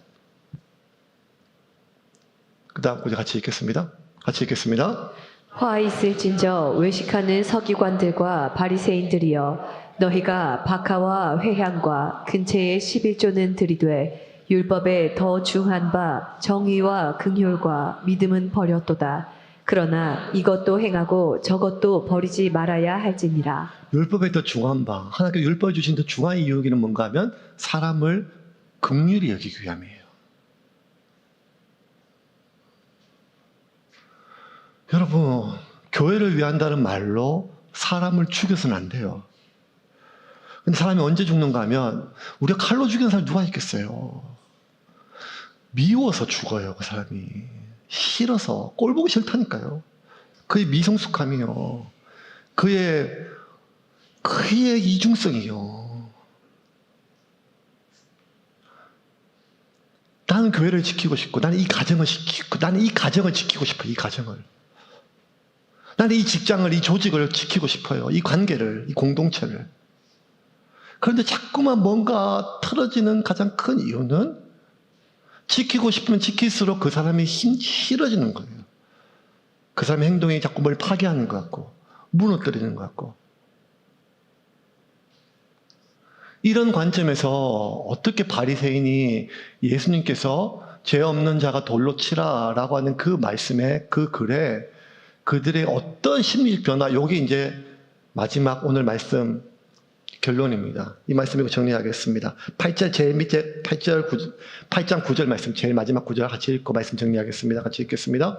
그 다음 구절 같이 읽겠습니다. 같이 읽겠습니다. 화 있을진저 외식하는 서기관들과 바리새인들이여 너희가 박하와 회향과 근처의 11조는 들이되 율법에 더 중한 바 정의와 긍휼과 믿음은 버렸도다. 그러나 이것도 행하고 저것도 버리지 말아야 할지니라. 율법에 더 중한 바, 하나님께 율법을 주신 더 중한 이유는 뭔가 하면 사람을 긍휼히 여기기 위함이에요. 여러분, 교회를 위한다는 말로 사람을 죽여서는 안 돼요. 근데 사람이 언제 죽는가 하면 우리가 칼로 죽이는 사람 누가 있겠어요? 미워서 죽어요, 그 사람이. 싫어서, 꼴 보기 싫다니까요. 그의 미성숙함이요. 그의 이중성이요. 나는 교회를 지키고 싶고, 나는 이 가정을 지키고 싶어요, 이 가정을. 나는 이 직장을, 이 조직을 지키고 싶어요. 이 관계를, 이 공동체를. 그런데 자꾸만 뭔가 틀어지는 가장 큰 이유는 지키고 싶으면 지킬수록 그 사람이 싫어지는 거예요. 그 사람의 행동이 자꾸 뭘 파괴하는 것 같고, 무너뜨리는 것 같고. 이런 관점에서 어떻게 바리새인이 예수님께서 죄 없는 자가 돌로 치라라고 하는 그 말씀에, 그 글에 그들의 어떤 심리적 변화, 요게 이제 마지막 오늘 말씀 결론입니다. 이 말씀 이거 정리하겠습니다. 8절 제일 밑에 8장 9절 말씀 제일 마지막 구절 같이 읽고 말씀 정리하겠습니다. 같이 읽겠습니다.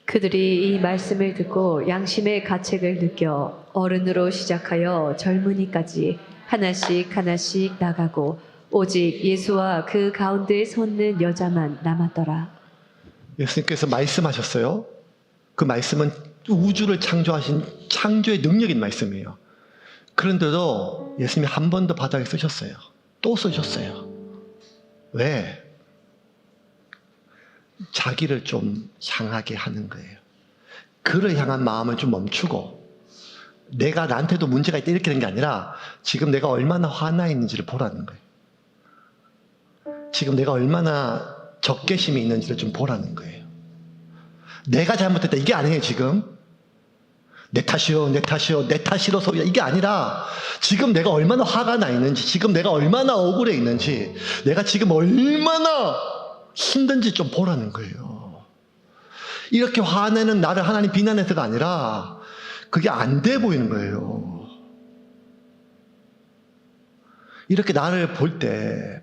그들이 이 말씀을 듣고 양심의 가책을 느껴 어른으로 시작하여 젊은이까지 하나씩 하나씩 나가고 오직 예수와 그 가운데 섰는 여자만 남았더라. 예수님께서 말씀하셨어요. 그 말씀은 우주를 창조하신 창조의 능력인 말씀이에요. 그런데도 예수님이 한 번 더 바닥에 쓰셨어요. 또 쓰셨어요. 왜? 자기를 좀 향하게 하는 거예요. 그를 향한 마음을 좀 멈추고 내가 나한테도 문제가 있다 이렇게 되는 게 아니라 지금 내가 얼마나 화나 있는지를 보라는 거예요. 지금 내가 얼마나 적개심이 있는지를 좀 보라는 거예요. 내가 잘못했다 이게 아니에요. 지금 내 탓이요 내 탓이로서 이게 아니라 지금 내가 얼마나 화가 나 있는지, 지금 내가 얼마나 억울해 있는지, 내가 지금 얼마나 힘든지 좀 보라는 거예요. 이렇게 화내는 나를 하나님 비난해서가 아니라 그게 안 돼 보이는 거예요. 이렇게 나를 볼 때,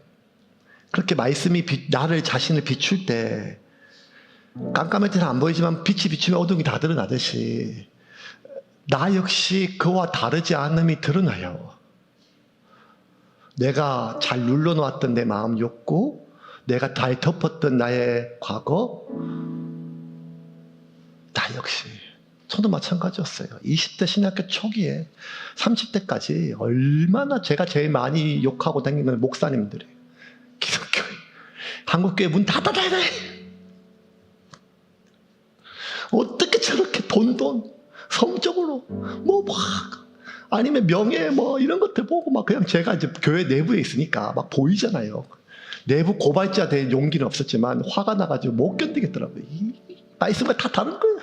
그렇게 말씀이 나를 자신을 비출 때 깜깜할 때는 안 보이지만 빛이 비추면 어둠이 다 드러나듯이 나 역시 그와 다르지 않음이 드러나요. 내가 잘 눌러놓았던 내 마음 욕구, 내가 잘 덮었던 나의 과거, 나 역시 저도 마찬가지였어요. 20대 신학교 초기에 30대까지 얼마나 제가 제일 많이 욕하고 다니는 목사님들이 기독교회, 한국교회 문 닫아야 돼. 어떻게 저렇게 돈 성적으로 막 아니면 명예 이런 것들 보고 막 그냥 제가 이제 교회 내부에 있으니까 막 보이잖아요. 내부 고발자 될 용기는 없었지만 화가 나가지고 못 견디겠더라고요. 이 말씀과 다 다른 거예요.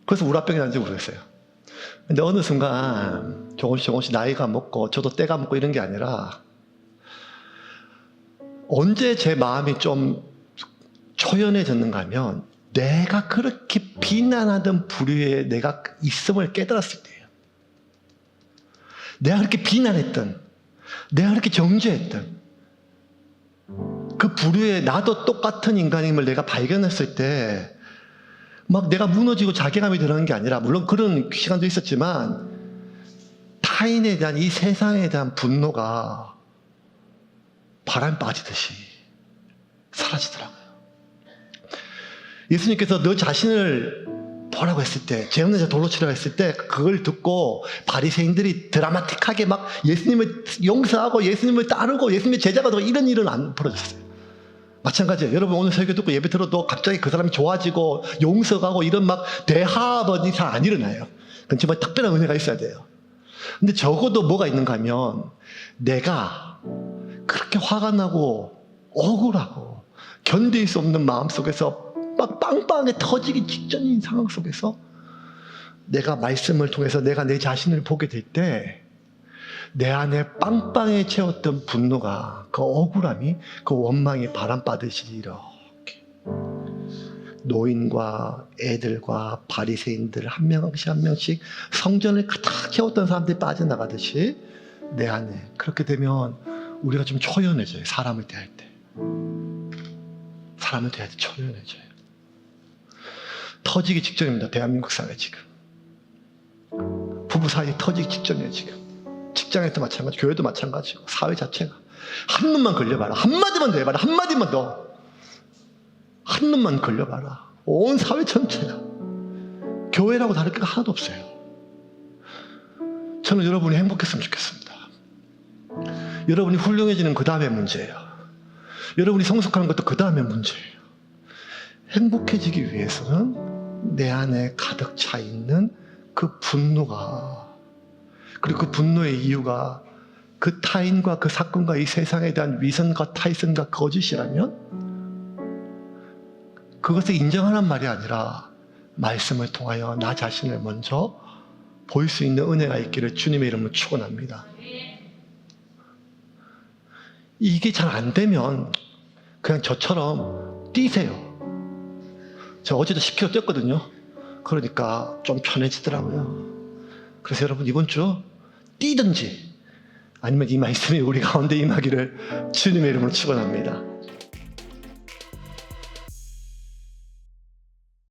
그래서 우라병이 난지 모르겠어요. 근데 어느 순간 조금씩 나이가 먹고 저도 때가 먹고 이런 게 아니라 언제 제 마음이 좀 초연해졌는가 하면 내가 그렇게 비난하던 부류에 내가 있음을 깨달았을 때예요. 내가 그렇게 비난했던, 내가 그렇게 정죄했던 그 부류에 나도 똑같은 인간임을 내가 발견했을 때 막 내가 무너지고 자괴감이 드는 게 아니라, 물론 그런 시간도 있었지만 타인에 대한, 이 세상에 대한 분노가 바람 빠지듯이 사라지더라고요. 예수님께서 너 자신을 보라고 했을 때, 죄 없는 자 돌로 치라고 했을 때 그걸 듣고 바리새인들이 드라마틱하게 막 예수님을 용서하고 예수님을 따르고 예수님의 제자가 되고 이런 일은 안 벌어졌어요. 마찬가지예요. 여러분 오늘 설교 듣고 예배 들어도 갑자기 그 사람이 좋아지고 용서가고 이런 막 대화번이 잘 안 일어나요. 그건 정말 특별한 은혜가 있어야 돼요. 근데 적어도 뭐가 있는가 하면 내가 그렇게 화가 나고 억울하고 견딜 수 없는 마음 속에서 막 빵빵하게 터지기 직전인 상황 속에서 내가 말씀을 통해서 내가 내 자신을 보게 될 때 내 안에 빵빵에 채웠던 분노가, 그 억울함이, 그 원망이 바람바듯이 이렇게 노인과 애들과 바리새인들 한 명씩 한 명씩 성전을 가득 채웠던 사람들이 빠져나가듯이 내 안에, 그렇게 되면 우리가 좀 초연해져요. 사람을 대할 때 초연해져요. 터지기 직전입니다. 대한민국 사회 지금 부부 사이 터지기 직전이에요. 지금 직장에도 마찬가지, 교회도 마찬가지고 사회 자체가. 한 놈만 걸려봐라. 한마디만 더 해봐라. 한마디만 더. 한 놈만 걸려봐라. 온 사회 전체가. 교회라고 다를 게 하나도 없어요. 저는 여러분이 행복했으면 좋겠습니다. 여러분이 훌륭해지는 그 다음에 문제예요. 여러분이 성숙하는 것도 그 다음에 문제예요. 행복해지기 위해서는 내 안에 가득 차 있는 그 분노가, 그리고 그 분노의 이유가 그 타인과 그 사건과 이 세상에 대한 위선과 타이슨과 거짓이라면 그것을 인정하는 말이 아니라 말씀을 통하여 나 자신을 먼저 볼 수 있는 은혜가 있기를 주님의 이름으로 축원합니다. 이게 잘 안 되면 그냥 저처럼 뛰세요. 저 어제도 10km 뛰었거든요. 그러니까 좀 편해지더라고요. 그래서 여러분 이번 주 뛰든지 아니면 이 말씀이 우리 가운데 임하기를 주님의 이름으로 축원합니다.